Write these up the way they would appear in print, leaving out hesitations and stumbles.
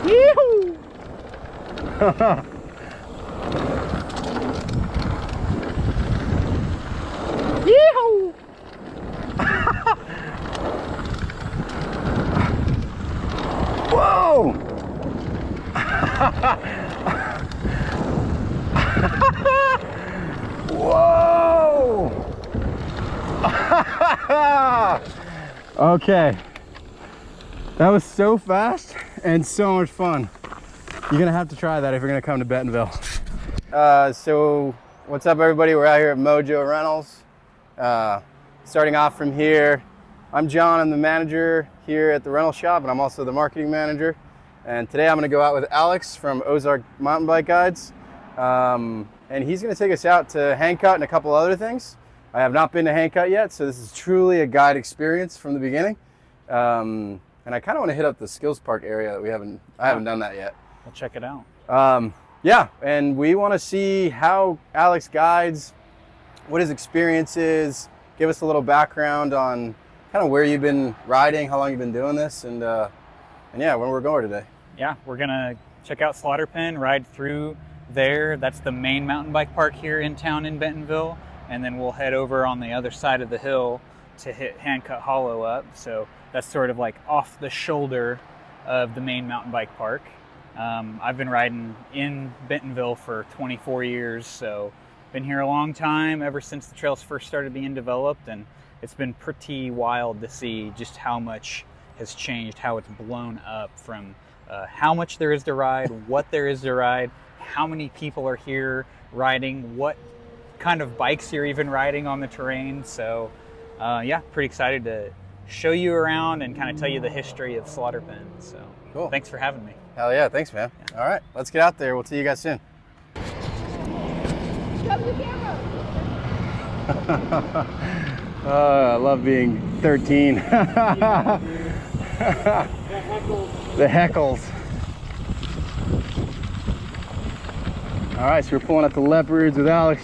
Yee-hoo! Yee-hoo! Whoa! Whoa! Okay. That was so fast and so much fun. You're gonna have to try that if you're gonna come to Bentonville. So what's up, everybody? We're out here at Mojo Rentals. Starting off from here, I'm John. I'm the manager here at the rental shop, and I'm also the marketing manager. And today I'm gonna go out with Alex from Ozark Bike Guides. And he's gonna take us out to Handcut and a couple other things. I have not been to Handcut yet, so this is truly a guide experience from the beginning. And I kind of want to hit up the Skills Park area that I haven't done that yet. We'll check it out. Yeah, and we want to see how Alex guides, what his experience is, give us a little background on kind of where you've been riding, how long you've been doing this, and yeah, where we're going today. Yeah, we're gonna check out Slaughter Pen, ride through there. That's the main mountain bike park here in town in Bentonville, and then we'll head over on the other side of the hill to hit Handcut Hollow up. So that's sort of like off the shoulder of the main mountain bike park. I've been riding in Bentonville for 24 years, so been here a long time, ever since the trails first started being developed, and it's been pretty wild to see just how much has changed, how it's blown up from how much there is to ride, what there is to ride, how many people are here riding, what kind of bikes you're even riding on the terrain. So yeah, pretty excited to show you around and kind of tell you the history of Slaughter Pen. So cool. Thanks for having me. Hell yeah, thanks, man. Yeah. All right, let's get out there. We'll see you guys soon. Show the camera. I love being 13. The heckles. All right, so we're pulling up the Leopards with Alex.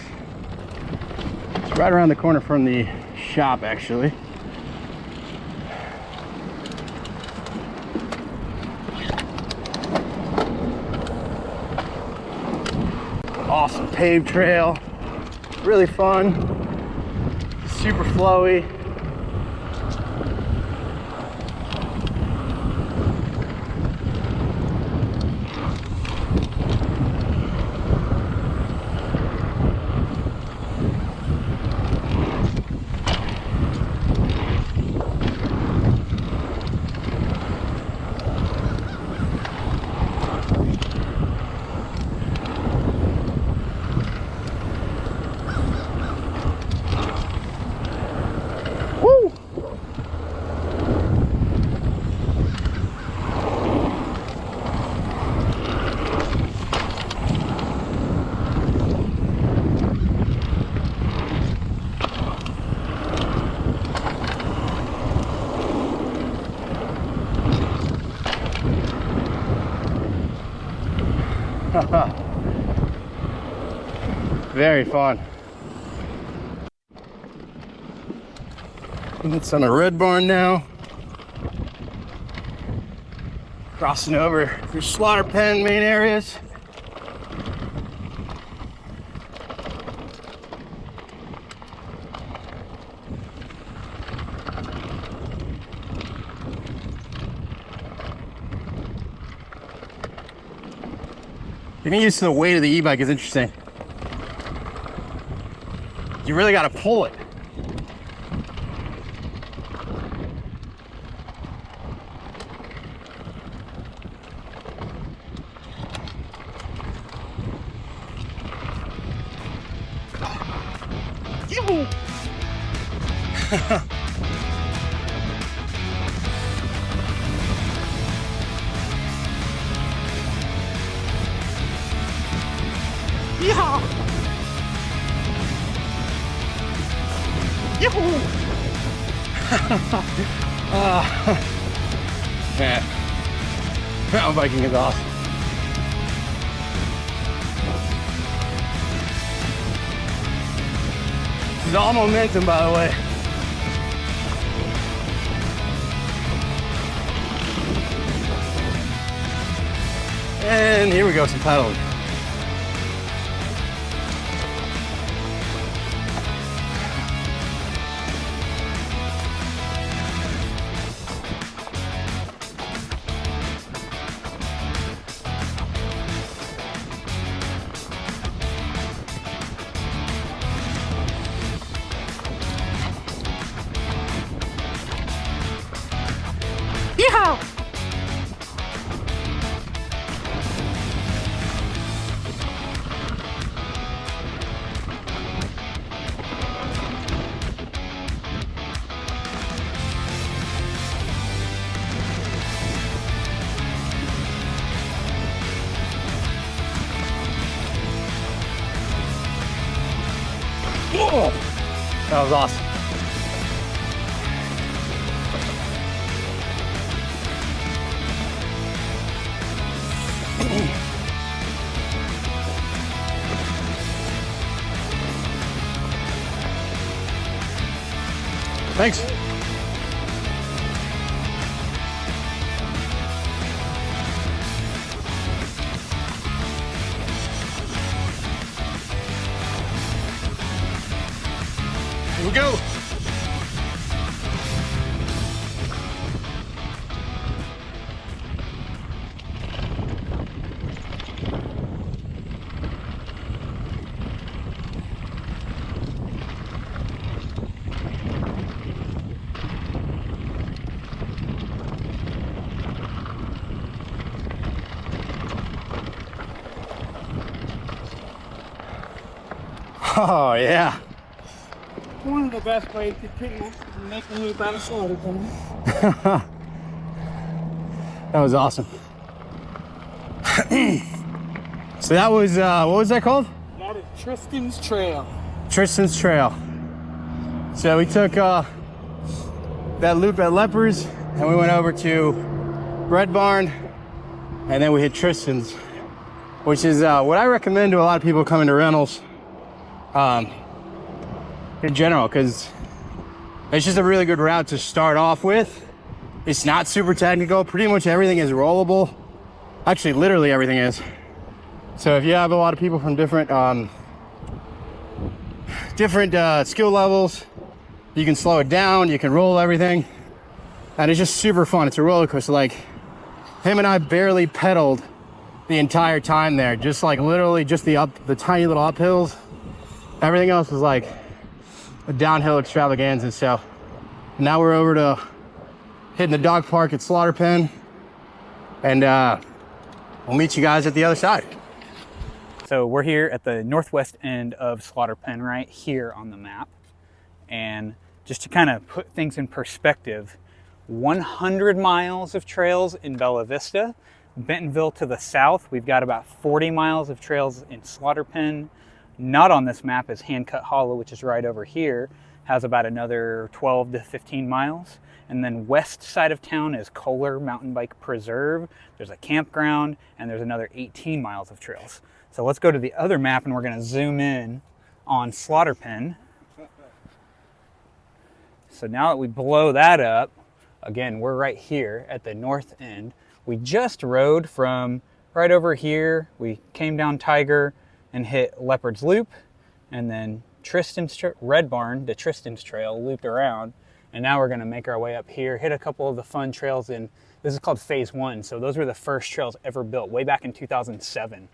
It's right around the corner from the shop, actually. Awesome paved trail, really fun, super flowy. Very fun. It's on a Red Barn now. Crossing over through Slaughter Pen main areas. Getting used to the weight of the e-bike is interesting. You really got to pull it. Yeah. Yahoo! Man, mountain biking is awesome. This is all momentum, by the way. And here we go, some pedaling. Yeehaw! Whoa! That was awesome. Thanks. Here we go. Oh yeah. One of the best ways to pretty much make a loop out of slaughter pen. That was awesome. So that was, what was that called? That is Tristan's Trail. Tristan's Trail. So we took that loop at Lepers and we went over to Bread Barn and then we hit Tristan's, which is what I recommend to a lot of people coming to rentals in general, because it's just a really good route to start off with. It's not super technical. Pretty much everything is rollable. Actually, literally everything is. So if you have a lot of people from different skill levels, you can slow it down, you can roll everything, and it's just super fun. It's a roller coaster. Like, him and I barely pedaled the entire time there, just like literally just the tiny little uphills. Everything else was like a downhill extravaganza. So now we're over to hitting the dog park at Slaughter Pen, and we'll meet you guys at the other side. So we're here at the northwest end of Slaughter Pen, right here on the map. And just to kind of put things in perspective, 100 miles of trails in Bella Vista. Bentonville to the south, we've got about 40 miles of trails in Slaughter Pen. Not on this map is Handcut Hollow, which is right over here, has about another 12 to 15 miles. And then west side of town is Kohler Mountain Bike Preserve. There's a campground, and there's another 18 miles of trails. So let's go to the other map, and we're gonna zoom in on Slaughter Pen. So now that we blow that up, again, we're right here at the north end. We just rode from right over here. We came down Tiger and hit Leopard's Loop, and then Red Barn to Tristan's Trail, looped around, and now we're gonna make our way up here, hit a couple of the fun trails in, this is called Phase 1, so those were the first trails ever built, way back in 2007,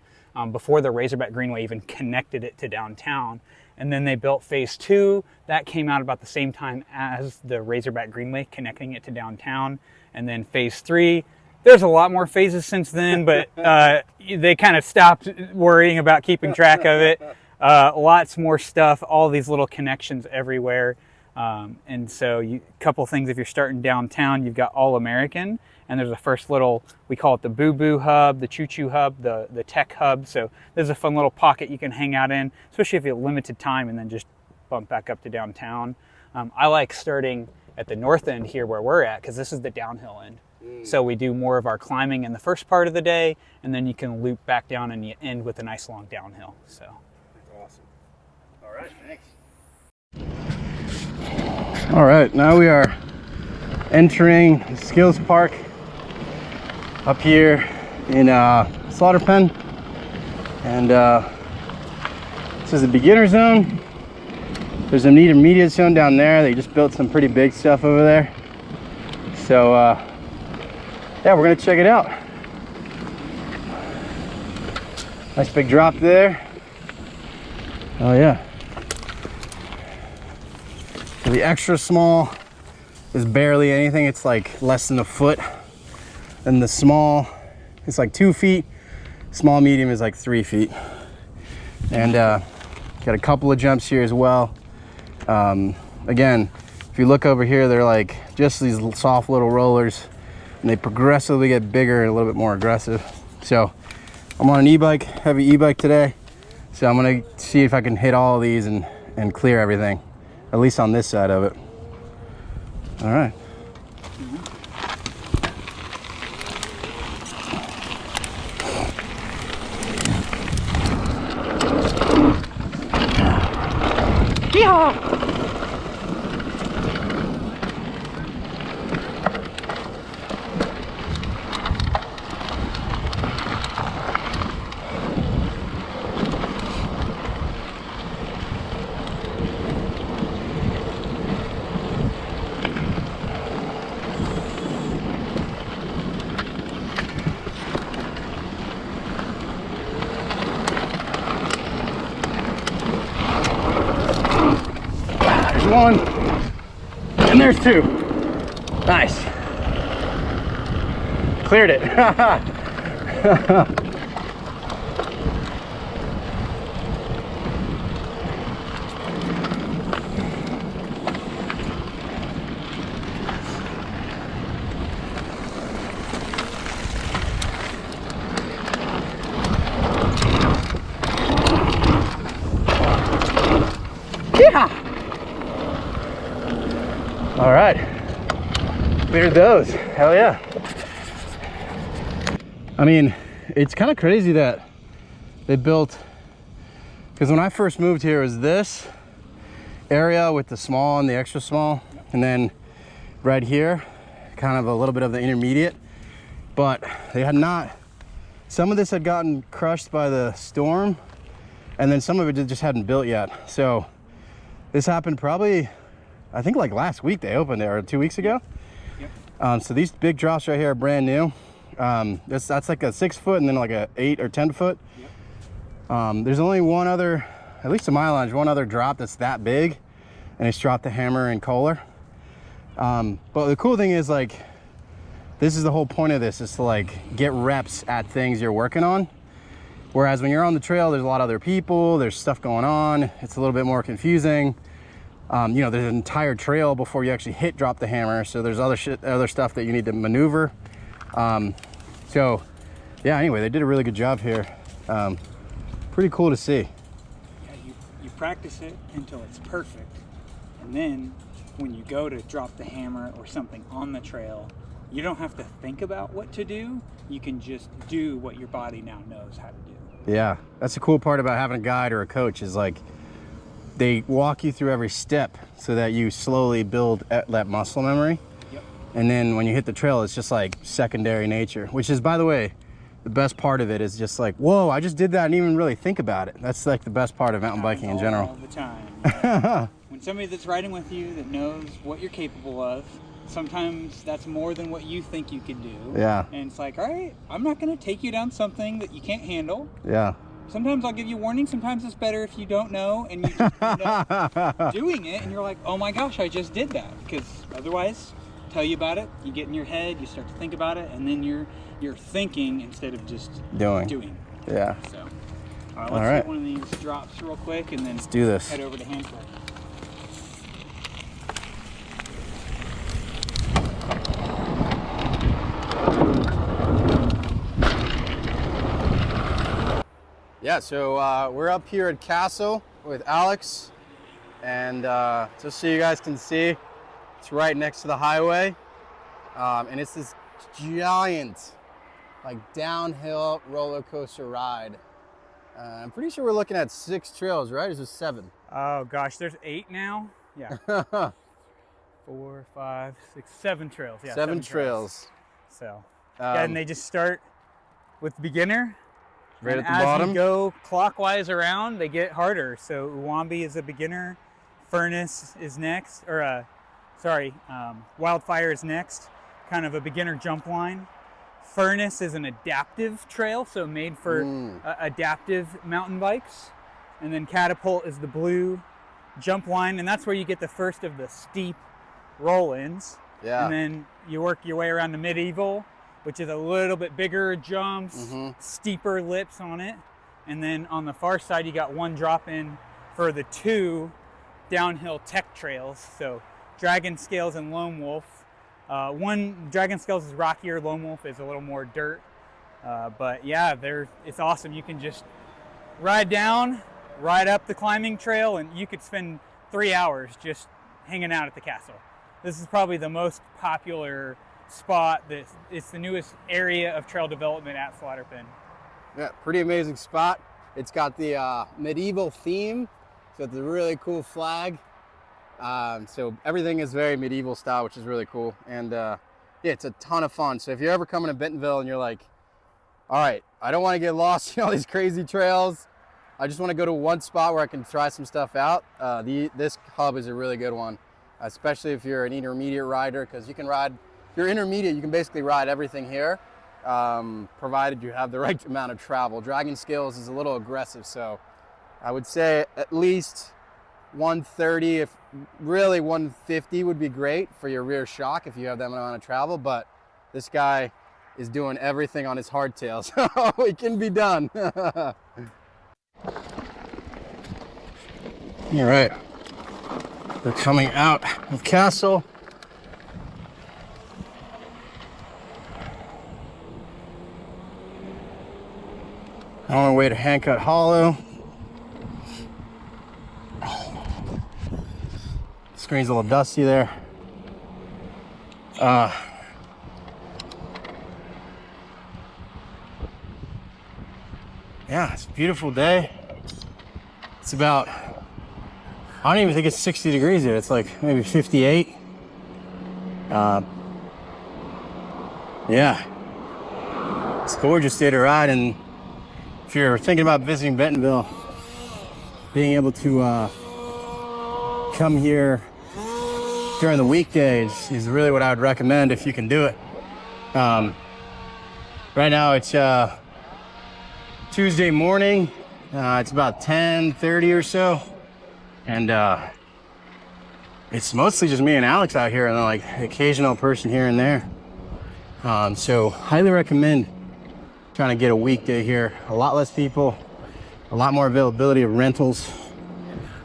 before the Razorback Greenway even connected it to downtown. And then they built Phase 2, that came out about the same time as the Razorback Greenway, connecting it to downtown. And then Phase 3, there's a lot more phases since then, but they kind of stopped worrying about keeping track of it. Lots more stuff, all these little connections everywhere. And so a couple things, if you're starting downtown, you've got All American, and there's a first little, we call it the Boo Boo Hub, the Choo Choo Hub, the Tech Hub. So there's a fun little pocket you can hang out in, especially if you have limited time, and then just bump back up to downtown. I like starting at the north end here where we're at, because this is the downhill end. So we do more of our climbing in the first part of the day, and then you can loop back down and you end with a nice long downhill. So awesome. All right, thanks. All right, now we are entering Skills Park up here in slaughter pen, and this is the beginner zone. There's an intermediate zone down there. They just built some pretty big stuff over there. So yeah, we're gonna check it out. Nice big drop there. Oh yeah. So the extra small is barely anything. It's like less than a foot. And the small, it's like 2 feet. Small medium is like 3 feet. And got a couple of jumps here as well. Again, if you look over here, they're like just these soft little rollers, and they progressively get bigger and a little bit more aggressive. So I'm on an e-bike, heavy e-bike today. So I'm gonna see if I can hit all of these and clear everything, at least on this side of it. All right. Yeehaw! One, and there's two. Nice. Cleared it. Yeah. All right, cleared those. Hell yeah. I mean, it's kind of crazy that they built, because when I first moved here, it was this area with the small and the extra small, and then right here, kind of a little bit of the intermediate, but they had not, some of this had gotten crushed by the storm, and then some of it just hadn't built yet. So this happened probably, I think like last week they opened it, or 2 weeks ago. Yep. So these big drops right here are brand new. That's like a 6 foot and then like a 8 or 10 foot. Yep. There's only one other, at least to my knowledge, one other drop that's that big, and it's dropped the hammer and Kohler. But the cool thing is, like, this is the whole point of this, is to like get reps at things you're working on. Whereas when you're on the trail, there's a lot of other people, there's stuff going on, it's a little bit more confusing. You know, there's an entire trail before you actually hit drop the hammer, so there's other stuff that you need to maneuver. So yeah, anyway, they did a really good job here. Pretty cool to see. Yeah, you practice it until it's perfect, and then when you go to drop the hammer or something on the trail, you don't have to think about what to do. You can just do what your body now knows how to do. Yeah, that's the cool part about having a guide or a coach, is like they walk you through every step so that you slowly build that muscle memory. Yep. And then when you hit the trail, it's just like secondary nature, which is, by the way, the best part of it is just like, whoa, I just did that and even really think about it. That's like the best part of mountain biking in general. All the time. When somebody that's riding with you that knows what you're capable of, sometimes that's more than what you think you can do. Yeah. And it's like, all right, I'm not going to take you down something that you can't handle. Yeah. Sometimes I'll give you warning. Sometimes it's better if you don't know and you just end up doing it and you're like, oh my gosh, I just did that. Because otherwise, tell you about it, you get in your head, you start to think about it, and then you're thinking instead of just doing. Yeah. So, let's hit one of these drops real quick, and then let's do this. Head over to Handcut. Yeah, so we're up here at Castle with Alex, and just so you guys can see, it's right next to the highway, and it's this giant, like, downhill roller coaster ride. I'm pretty sure we're looking at 6 trails, right? Or is it 7? Oh gosh, there's 8 now. Yeah. 4, 5, 6, 7 trails. Yeah, 7 trails. So yeah, and they just start with beginner. Right And at the as bottom. you go clockwise around, they get harder. So Uwambi is a beginner, Furnace is next, or Wildfire is next, kind of a beginner jump line. Furnace is an adaptive trail, so made for adaptive mountain bikes. And then Catapult is the blue jump line, and that's where you get the first of the steep roll-ins. Yeah. And then you work your way around to Medieval, which is a little bit bigger jumps, steeper lips on it. And then on the far side, you got one drop in for the 2 downhill tech trails. So Dragon Scales and Lone Wolf. One Dragon Scales is rockier, Lone Wolf is a little more dirt. But yeah, it's awesome. You can just ride down, ride up the climbing trail, and you could spend 3 hours just hanging out at the castle. This is probably the most popular spot. It's the newest area of trail development at Slaughter Pen. Yeah, pretty amazing spot. It's got the medieval theme, so it's a really cool flag. So everything is very medieval style, which is really cool. And yeah, it's a ton of fun. So if you're ever coming to Bentonville and you're like, all right, I don't want to get lost in all these crazy trails, I just want to go to one spot where I can try some stuff out, this hub is a really good one, especially if you're an intermediate rider, because you can ride, if you're intermediate, you can basically ride everything here, provided you have the right amount of travel. Dragon Scales is a little aggressive, so I would say at least 130, if really 150 would be great for your rear shock if you have that amount of travel, but this guy is doing everything on his hardtail, so it can be done. All right, we're coming out of Castle. On our way to Handcut Hollow. Screen's a little dusty there. Yeah, it's a beautiful day. It's about, I don't even think it's 60 degrees here. It's like maybe 58. Yeah, it's a gorgeous day to ride. And if you're thinking about visiting Bentonville, being able to come here during the weekdays is really what I would recommend if you can do it. Right now it's Tuesday morning. It's about 10:30 or so, and it's mostly just me and Alex out here, and then like occasional person here and there. So highly recommend trying to get a weekday here. A lot less people, a lot more availability of rentals,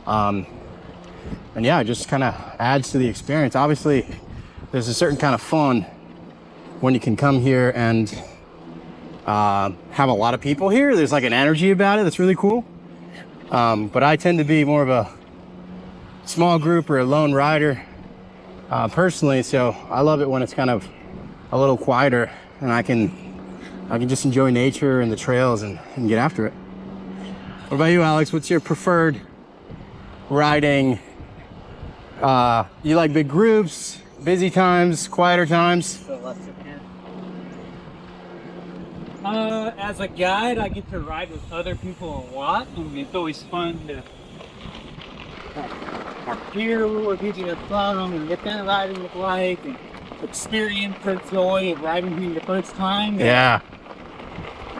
and yeah, it just kind of adds to the experience. Obviously, there's a certain kind of fun when you can come here and have a lot of people here. There's like an energy about it that's really cool. But I tend to be more of a small group or a lone rider personally, so I love it when it's kind of a little quieter and I can just enjoy nature and the trails and get after it. What about you, Alex? What's your preferred riding? You like big groups, busy times, quieter times? As a guide, I get to ride with other people a lot, and it's always fun to hear what people have fun and get that riding with like, and experience the joy of riding here the first time. Yeah.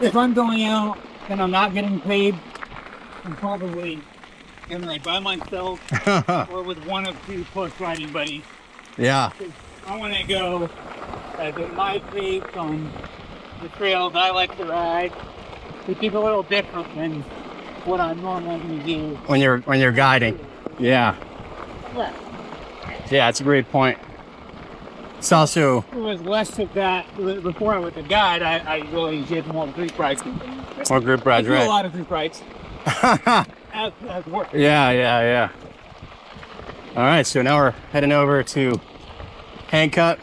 If I'm going out and I'm not getting paid, I'm probably either by myself or with one of two close riding buddies. Yeah. I want to go at my pace on the trails I like to ride, which is a little different than what I'm normally going to do When you're guiding. Yeah. Yeah, that's a great point. It's also, It was less of that before I was a guide. I really did more group rides. more group rides, I do right? a lot of group rides as work. Yeah. All right, so now we're heading over to Handcut.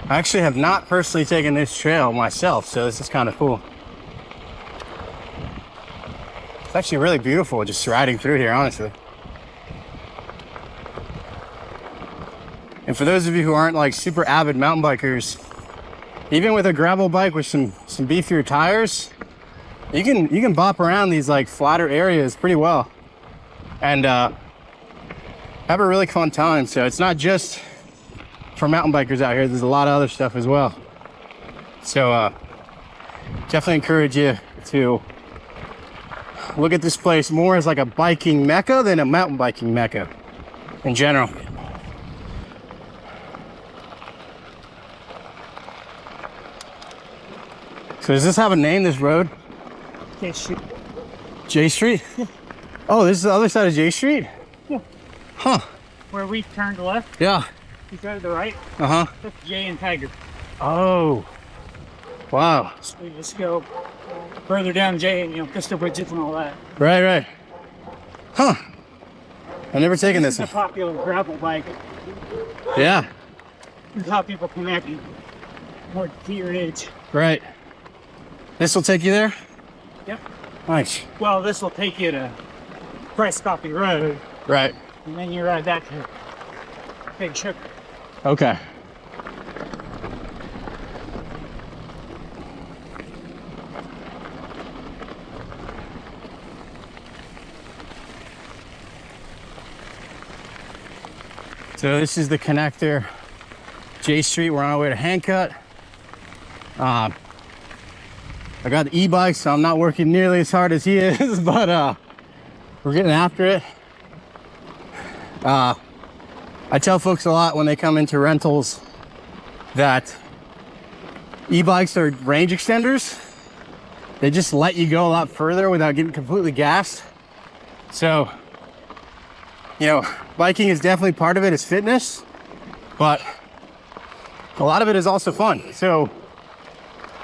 I actually have not personally taken this trail myself, so this is kind of cool. It's actually really beautiful just riding through here, honestly. And for those of you who aren't like super avid mountain bikers, even with a gravel bike with some beefier tires, you can bop around these like flatter areas pretty well and have a really fun time. So it's not just for mountain bikers out here. There's a lot of other stuff as well. So definitely encourage you to look at this place more as like a biking mecca than a mountain biking mecca in general. So does this have a name, this road? J Street. J Street? Yeah. Oh, this is the other side of J Street? Yeah. Huh. Where we turned left, Yeah. you go to the right, Uh-huh. that's J and Tiger. Oh. Wow. So we just go further down J and, you know, Crystal Bridges and all that. Right, right. Huh. I've never taken this It's a one. popular gravel bike. Yeah. It's how people connect more to your age. Right. This will take you there? Yep. Nice. Well, this will take you to Price Coffee Road, Right. and then you ride that to Big Sugar. Okay. So this is the connector, J Street. We're on our way to Handcut. I got the e-bike, so I'm not working nearly as hard as he is, but we're getting after it. I tell folks a lot when they come into rentals that e-bikes are range extenders. They just let you go a lot further without getting completely gassed. So, you know, biking is definitely part of it, is fitness, but a lot of it is also fun. So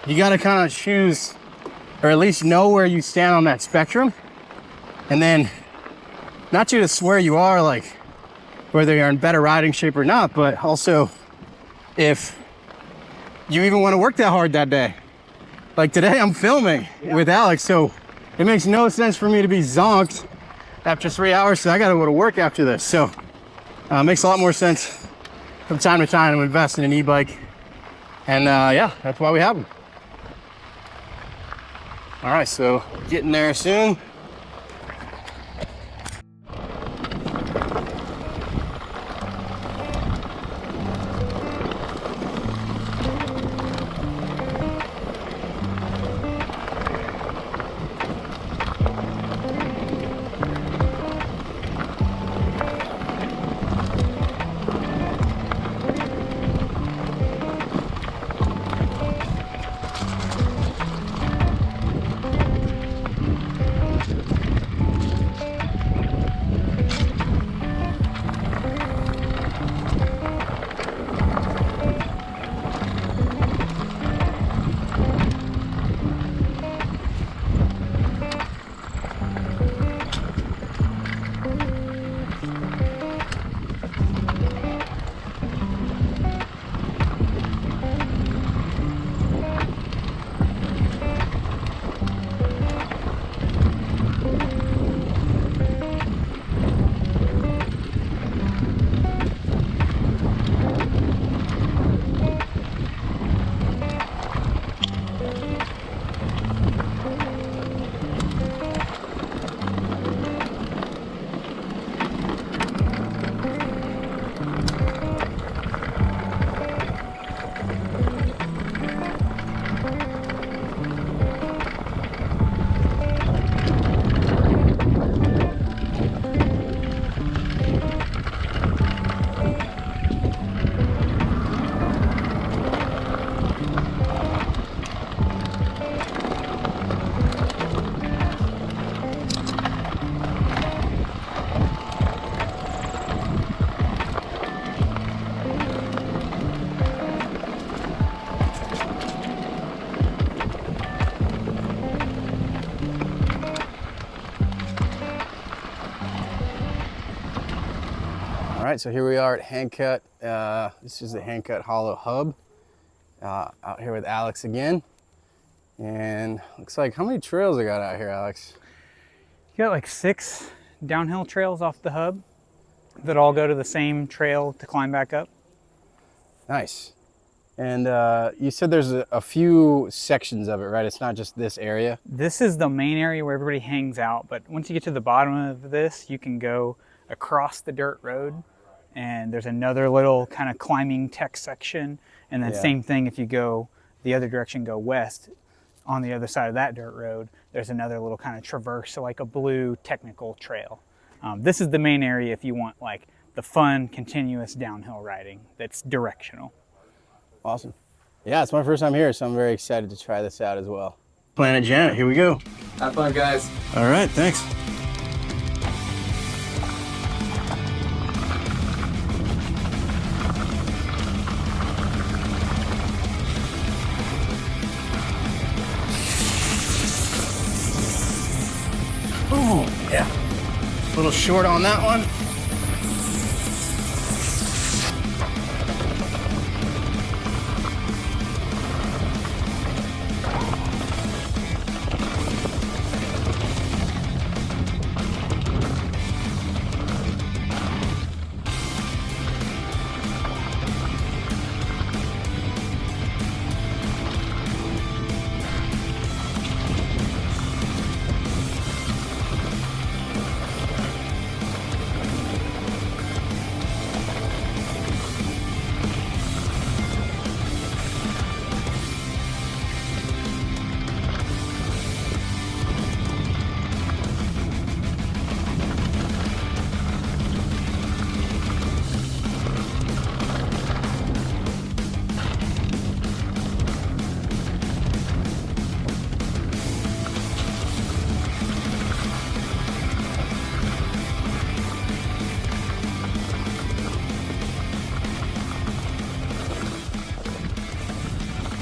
you got to kind of choose, or at least know where you stand on that spectrum. And then not just where you are, like whether you're in better riding shape or not, but also if you even want to work that hard that day. Like today I'm filming with Alex, so it makes no sense for me to be zonked after 3 hours, so I gotta go to work after this. So it makes a lot more sense from time to time to invest in an e-bike. And yeah, that's why we have them. All right, so getting there soon. All right, so here we are at Handcut. This is the Handcut Hollow hub. Out here with Alex again. And looks like, how many trails I got out here, Alex? You got like 6 downhill trails off the hub that all go to the same trail to climb back up. Nice. And you said there's a few sections of it, right? It's not just this area. This is the main area where everybody hangs out, but once you get to the bottom of this, you can go across the dirt road, and there's another little kind of climbing tech section, and then same thing if you go the other direction, go west, on the other side of that dirt road, there's another little kind of traverse, so like a blue technical trail. This is the main area if you want like the fun, continuous downhill riding that's directional. Awesome. Yeah, it's my first time here, so I'm very excited to try this out as well. Planet Janet, here we go. Have fun, guys. All right, thanks. Oh, yeah. A little short on that one.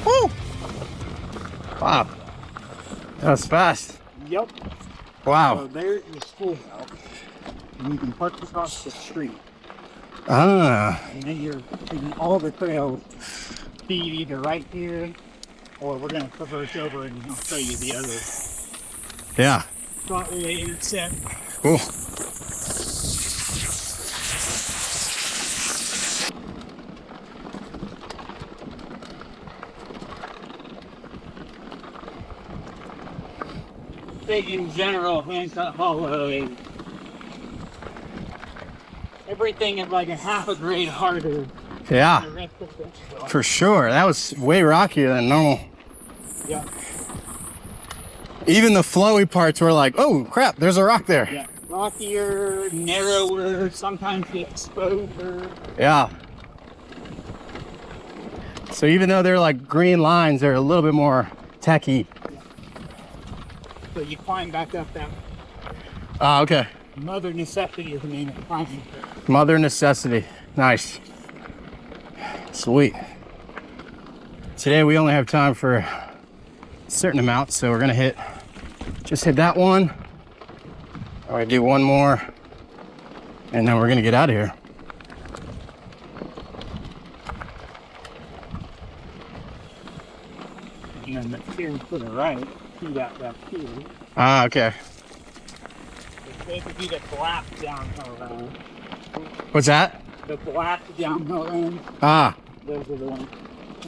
Woo! Wow. That was fast. Yep. Wow. So there is schoolhouse, and you can park across the street. Ah. And then you're taking all the trails feed either right here, or we're going to traverse over and I'll show you the other Yeah. spot where they intersect. Cool. In general, Handcut Hollow, everything is like a half a grade harder Yeah, than the rest of it. for sure. That was way rockier than normal. Yeah, Even the flowy parts were like, oh crap, there's a rock there. yeah. Rockier, narrower, sometimes the exposure. Yeah. So even though they're like green lines, they're a little bit more techy. So you climb back up that Ah, okay. mother necessity is the name of climbing. Mother necessity. Nice. Sweet. Today we only have time for a certain amount, so we're gonna just hit that one. I'm gonna do one more, and then we're gonna get out of here. And then the here to the right, see that back here. Ah, okay. They could be the black downhill round. What's that? The black downhill round, Ah, those are the ones.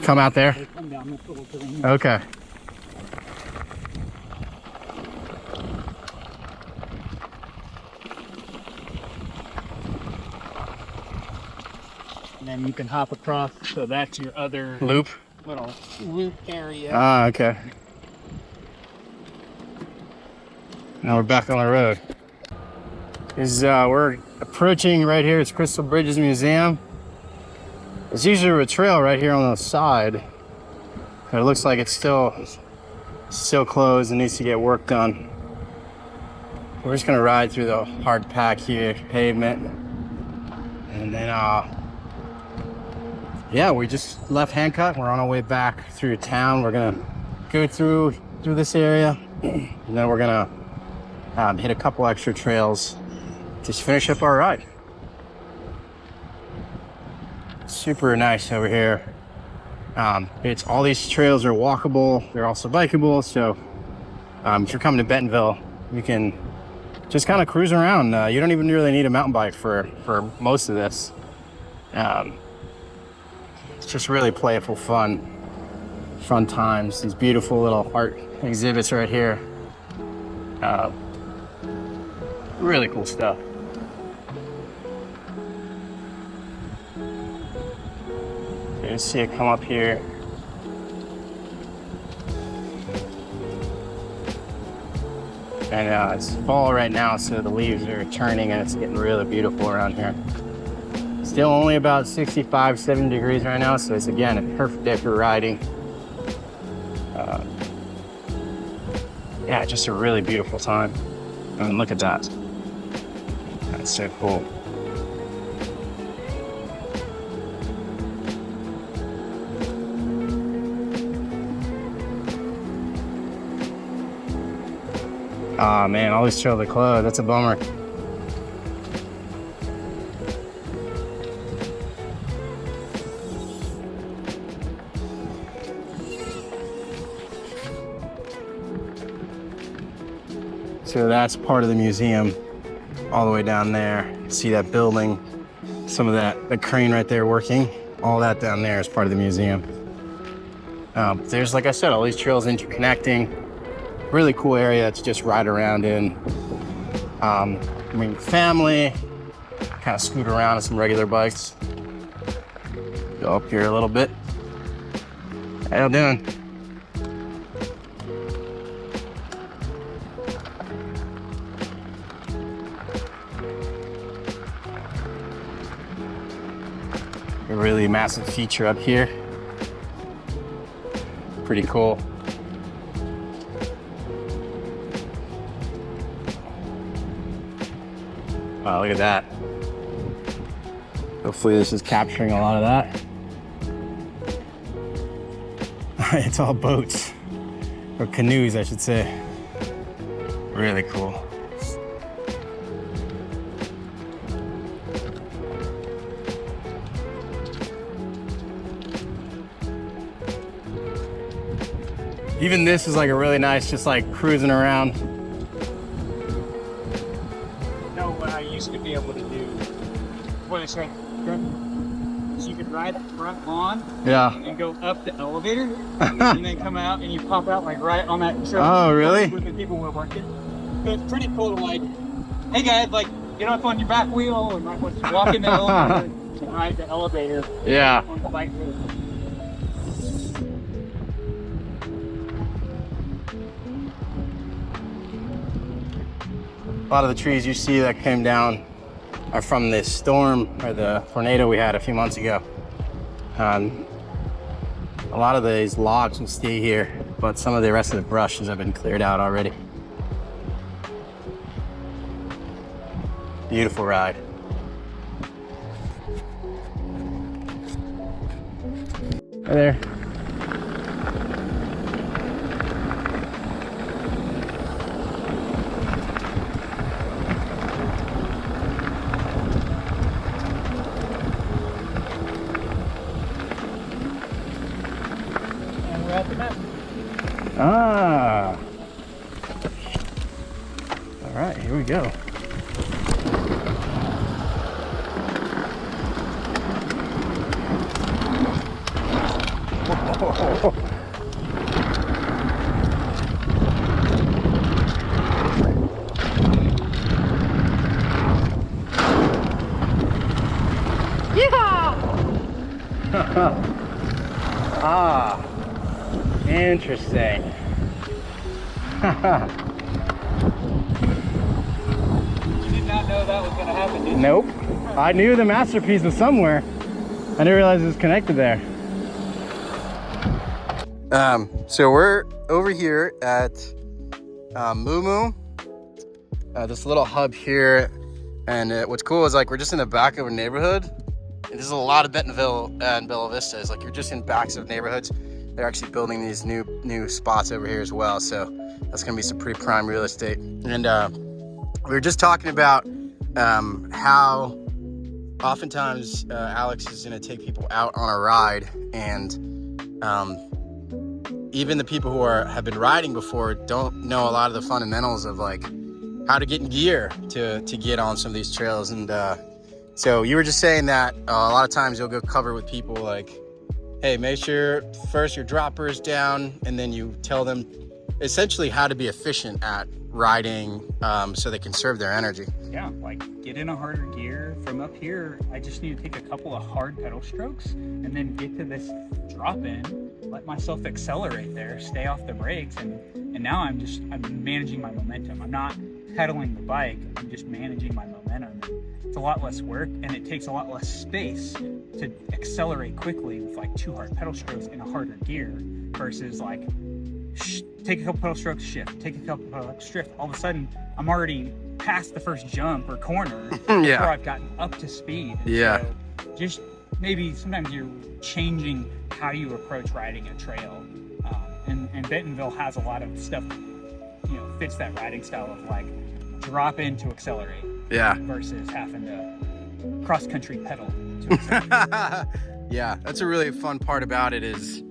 come out there. They come down this little thing. Okay. And then you can hop across, so that's your other Loop. little loop area. Ah, okay. Now we're back on the road. We're approaching right here. It's Crystal Bridges Museum. There's usually a trail right here on the side, but it looks like it's still closed and needs to get work done. We're just gonna ride through the hard pack here, pavement, and then yeah, we just left Handcut. We're on our way back through town. We're gonna go through this area, and then we're gonna hit a couple extra trails to finish up our ride. Super nice over here. It's all these trails are walkable. They're also bikeable. So if you're coming to Bentonville, you can just kind of cruise around. You don't even really need a mountain bike for most of this. just really playful, fun times. These beautiful little art exhibits right here. Really cool stuff. So you see it come up here. And it's fall right now, so the leaves are turning and it's getting really beautiful around here. Still only about 65, 70 degrees right now, so it's again a perfect day for riding. Yeah, just a really beautiful time. I mean, look at that. That's so cool. Ah, man, all these trails are closed. That's a bummer. So that's part of the museum, all the way down there. See that building, some of that, the crane right there working, all that down there is part of the museum. There's, like I said, all these trails interconnecting. Really cool area to just ride around in. Bring family, kind of scoot around on some regular bikes. Go up here a little bit. How y'all doing? A really massive feature up here. Pretty cool. Wow, look at that. Hopefully this is capturing a lot of that. It's all boats, or canoes, I should say. Really cool. Even this is like a really nice, just like cruising around. What I used to be able to do, what is right? So you could ride the front lawn, Yeah. and go up the elevator, and then come out and you pop out like right on that trail. Oh, really? With the people who are working. So it's pretty cool to like, hey guys, like get up on your back wheel and like walk in the elevator and ride the elevator. Yeah. On the bike wheel. A lot of the trees you see that came down are from the storm or the tornado we had a few months ago. A lot of these logs will stay here, but some of the rest of the brushes have been cleared out already. Beautiful ride. Hi there. Ah. All right, here we go. Ah, interesting. You did not know that was going to happen, did you? Nope. I knew the masterpiece was somewhere. I didn't realize it was connected there. So we're over here at Moo, this little hub here. And what's cool is like we're just in the back of a neighborhood. And there's a lot of Bentonville and Bella Vista. It's like you're just in backs of neighborhoods. They're actually building these new spots over here as well. So that's gonna be some pretty prime real estate. And we were just talking about how oftentimes Alex is gonna take people out on a ride, and even the people who have been riding before don't know a lot of the fundamentals of like how to get in gear to get on some of these trails. And so you were just saying that a lot of times you'll go cover with people like hey, make sure first your dropper is down, and then you tell them essentially how to be efficient at riding so they can conserve their energy. Yeah, like get in a harder gear. From up here, I just need to take a couple of hard pedal strokes and then get to this drop in, let myself accelerate there, stay off the brakes, and now I'm managing my momentum. I'm not pedaling the bike, I'm just managing my momentum. It's a lot less work, and it takes a lot less space to accelerate quickly with like 2 hard pedal strokes in a harder gear versus like take a couple pedal strokes, shift, take a couple pedal shift. All of a sudden, I'm already past the first jump or corner before I've gotten up to speed. And so just maybe sometimes you're changing how you approach riding a trail. And Bentonville has a lot of stuff that, you know, fits that riding style of like drop in to accelerate. Yeah. Versus having to cross country pedal to accelerate. Yeah, that's a really fun part about it is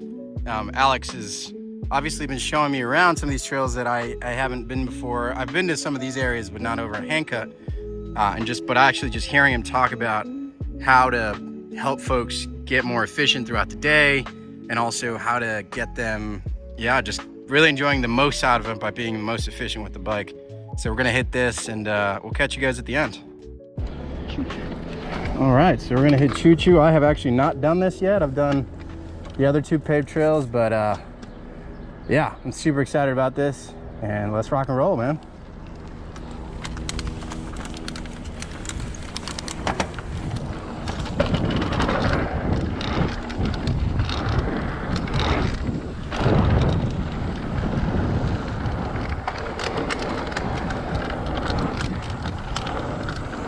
Alex has obviously been showing me around some of these trails that I haven't been before. I've been to some of these areas, but not over at Handcut. But actually just hearing him talk about how to help folks get more efficient throughout the day, and also how to get them, just really enjoying the most out of it by being the most efficient with the bike. So we're gonna hit this, and we'll catch you guys at the end. All right, so we're gonna hit Choo Choo. I have actually not done this yet. I've done the other 2 paved trails, but yeah, I'm super excited about this, and let's rock and roll, man.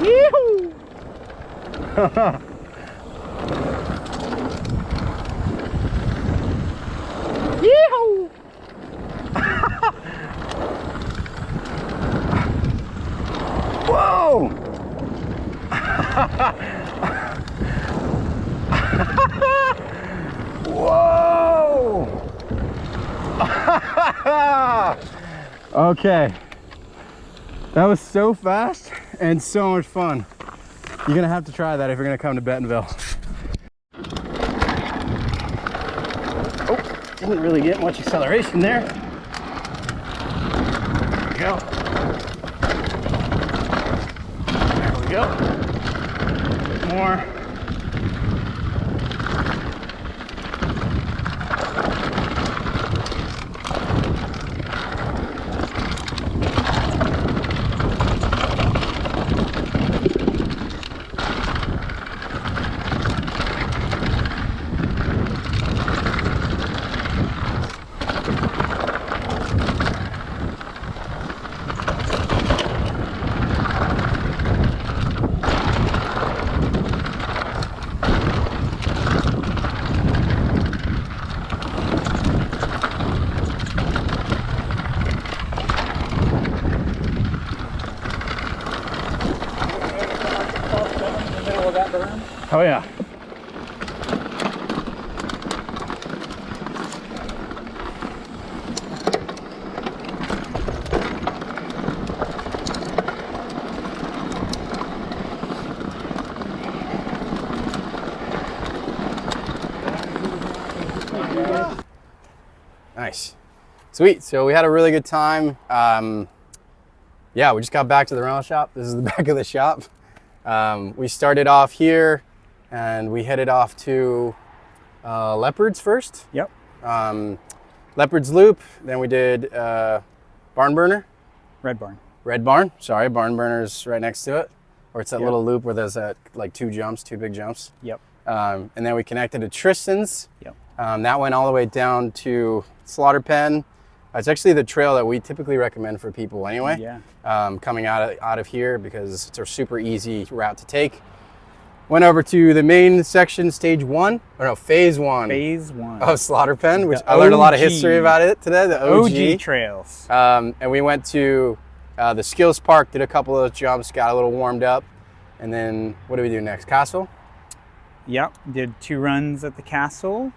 Yee-hoo! Yee-hoo! Whoa! Whoa! Okay. That was so fast and so much fun. You're gonna have to try that if you're gonna come to Bentonville. Oh, didn't really get much acceleration there. There we go. There we go. A bit more. Oh yeah. Nice. Sweet. So we had a really good time. Yeah, we just got back to the rental shop. This is the back of the shop. We started off here and we headed off to Leopards first. Yep. Leopards Loop. Then we did Barn Burner. Red Barn. Red Barn. Sorry, Barn Burner's right next to it. Or it's that Yep. little loop where there's like 2 big jumps. Yep. And then we connected to Tristan's. Yep. That went all the way down to Slaughter Pen. It's actually the trail that we typically recommend for people anyway. Yeah. Coming out of here, because it's a super easy route to take. Went over to the main section, phase one of Slaughter Pen, which I learned a lot of history about it today, the OG. trails. And we went to the Skills Park, did a couple of those jumps, got a little warmed up. And then what do we do next? Castle? Yep. Did 2 runs at the Castle.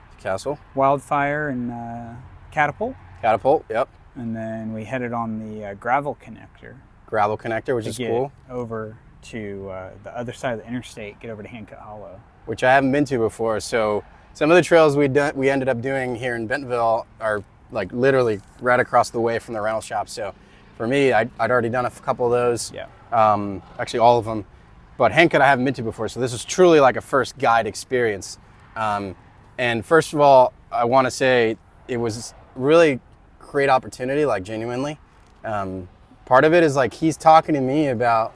Wildfire and Catapult. Yep. And then we headed on the gravel connector. Which is cool. Over to the other side of the interstate, get over to Handcut Hollow. Which I haven't been to before, so some of the trails we ended up doing here in Bentonville are like literally right across the way from the rental shop. So for me, I'd already done a couple of those. Yeah. Actually all of them. But Handcut I haven't been to before, so this is truly like a first guide experience. And first of all, I want to say it was really great opportunity, like genuinely. Part of it is like he's talking to me about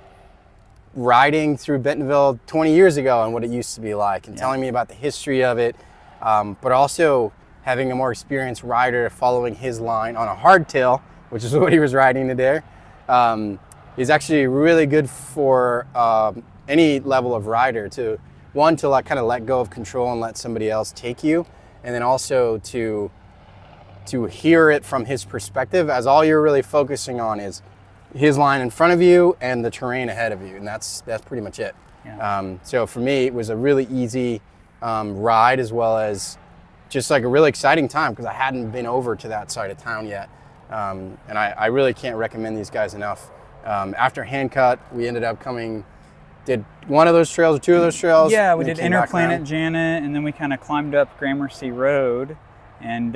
riding through Bentonville 20 years ago and what it used to be like, and telling me about the history of it, but also having a more experienced rider following his line on a hardtail, which is what he was riding today, is actually really good for any level of rider to, one, to like kind of let go of control and let somebody else take you, and then also to hear it from his perspective, as all you're really focusing on is his line in front of you and the terrain ahead of you, and that's pretty much it. Yeah. So for me, it was a really easy ride, as well as just like a really exciting time because I hadn't been over to that side of town yet, and I really can't recommend these guys enough. After Handcut, we ended up did one of those trails or two of those trails. Yeah, we did Interplanet Janet, and then we kind of climbed up Gramercy Road and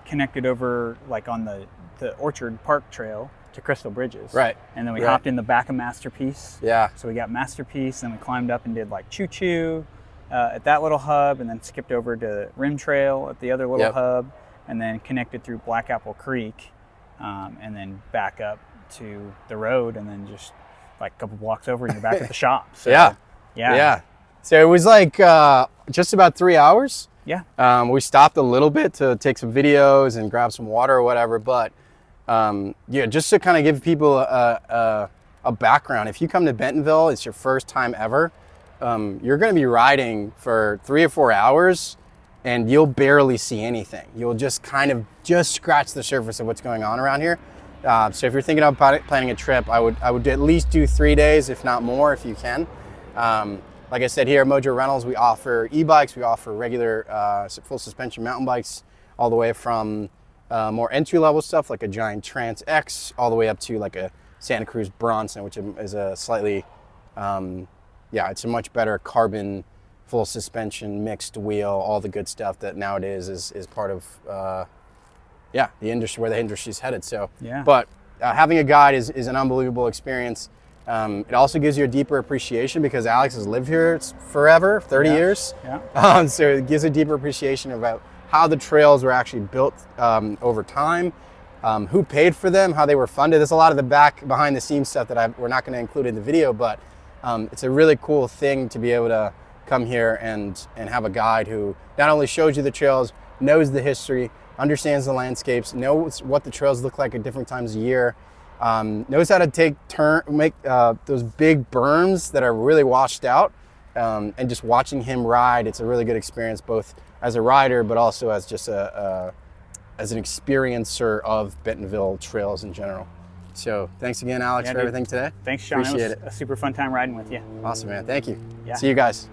connected over like on the Orchard Park Trail to Crystal Bridges. Right. And then we hopped in the back of Masterpiece. Yeah. So we got Masterpiece, and we climbed up and did like Choo Choo at that little hub, and then skipped over to Rim Trail at the other little hub, and then connected through Black Apple Creek, and then back up to the road, and then just like a couple blocks over and you're back at the shop. So, yeah. So it was like just about 3 hours. Yeah. We stopped a little bit to take some videos and grab some water or whatever, but yeah, just to kind of give people a background. If you come to Bentonville, it's your first time ever, you're going to be riding for 3 or 4 hours and you'll barely see anything. You'll just kind of just scratch the surface of what's going on around here. So if you're thinking about planning a trip, I would at least do 3 days, if not more, if you can. Like I said, here at Mojo Rentals, we offer e-bikes, we offer regular full suspension mountain bikes, all the way from more entry-level stuff like a giant Trans X, all the way up to like a Santa Cruz Bronson, which is a slightly, it's a much better carbon full suspension, mixed wheel, all the good stuff that nowadays is part of the industry, where the industry's headed. So, but having a guide is an unbelievable experience. It also gives you a deeper appreciation because Alex has lived here forever, 30 years. Yeah. So it gives a deeper appreciation about how the trails were actually built over time, who paid for them, how they were funded. There's a lot of the behind the scenes stuff that we're not going to include in the video, but it's a really cool thing to be able to come here and have a guide who not only shows you the trails, knows the history, understands the landscapes, knows what the trails look like at different times of year, knows how to make those big berms that are really washed out, and just watching him ride, it's a really good experience, both as a rider, but also as just as an experiencer of Bentonville trails in general. So thanks again, Alex, for everything today. Thanks, Sean. Appreciate it was a super fun time riding with you. Awesome, man. Thank you. Yeah. See you guys.